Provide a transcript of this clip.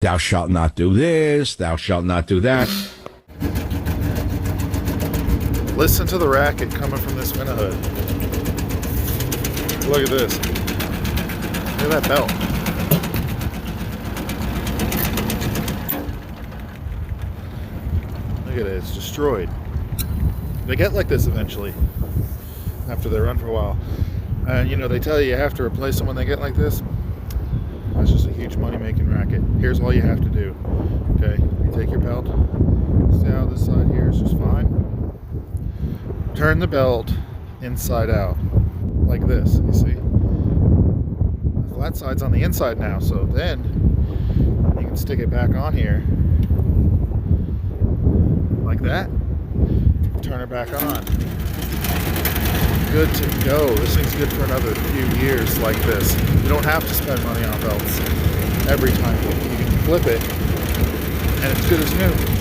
Thou shalt not do this, thou shalt not do that. Listen to the racket coming from this window hood. Look at this. Look at that belt. Look at it, it's destroyed. They get like this eventually, after they run for a while. And you know, they tell you have to replace them when they get like this. That's just a huge money-making racket. Here's all you have to do. Okay, you take your belt. See how this side here is just fine? Turn the belt inside out, like this, you see? The flat side's on the inside now, so then you can stick it back on here, like that. Turn it back on. Good to go. This thing's good for another few years like this. You don't have to spend money on belts every time. You can flip it, and it's good as new.